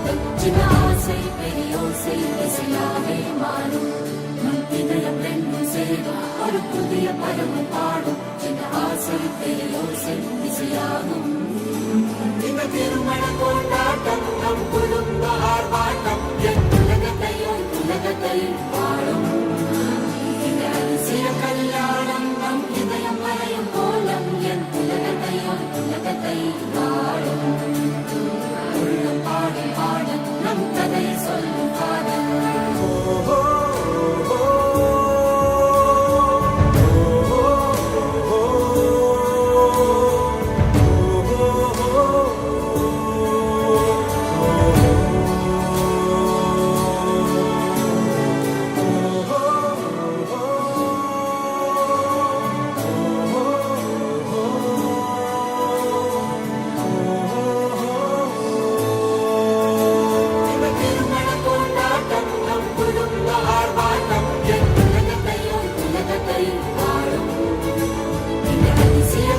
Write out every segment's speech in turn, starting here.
காதல் சின்ன ஆசை பெரியோசை இசையாவே மாறும் நம் இதயம் ரெண்டும் சேரும் ஒரு புதிய பருவம் பாடும் சின்ன ஆசை பெரியோசை இசையாகும் இந்த திருமண கொண்டாட்டம் நம் குடும்ப ஆர்ப்பாட்டம் என் உலகத்தை வாழும் இந்த அதிசய கல்யாணம் நம் இதயம் வரையும் கோலம் என் உலகத்தை வாழும் உள்ள பாடும் பாடல் நம் கதை சொல்லும் காதல்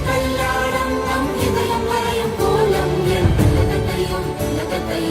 கல்யாணம் நம் இதயம் வரையும் கோலம் என் உலகத்தை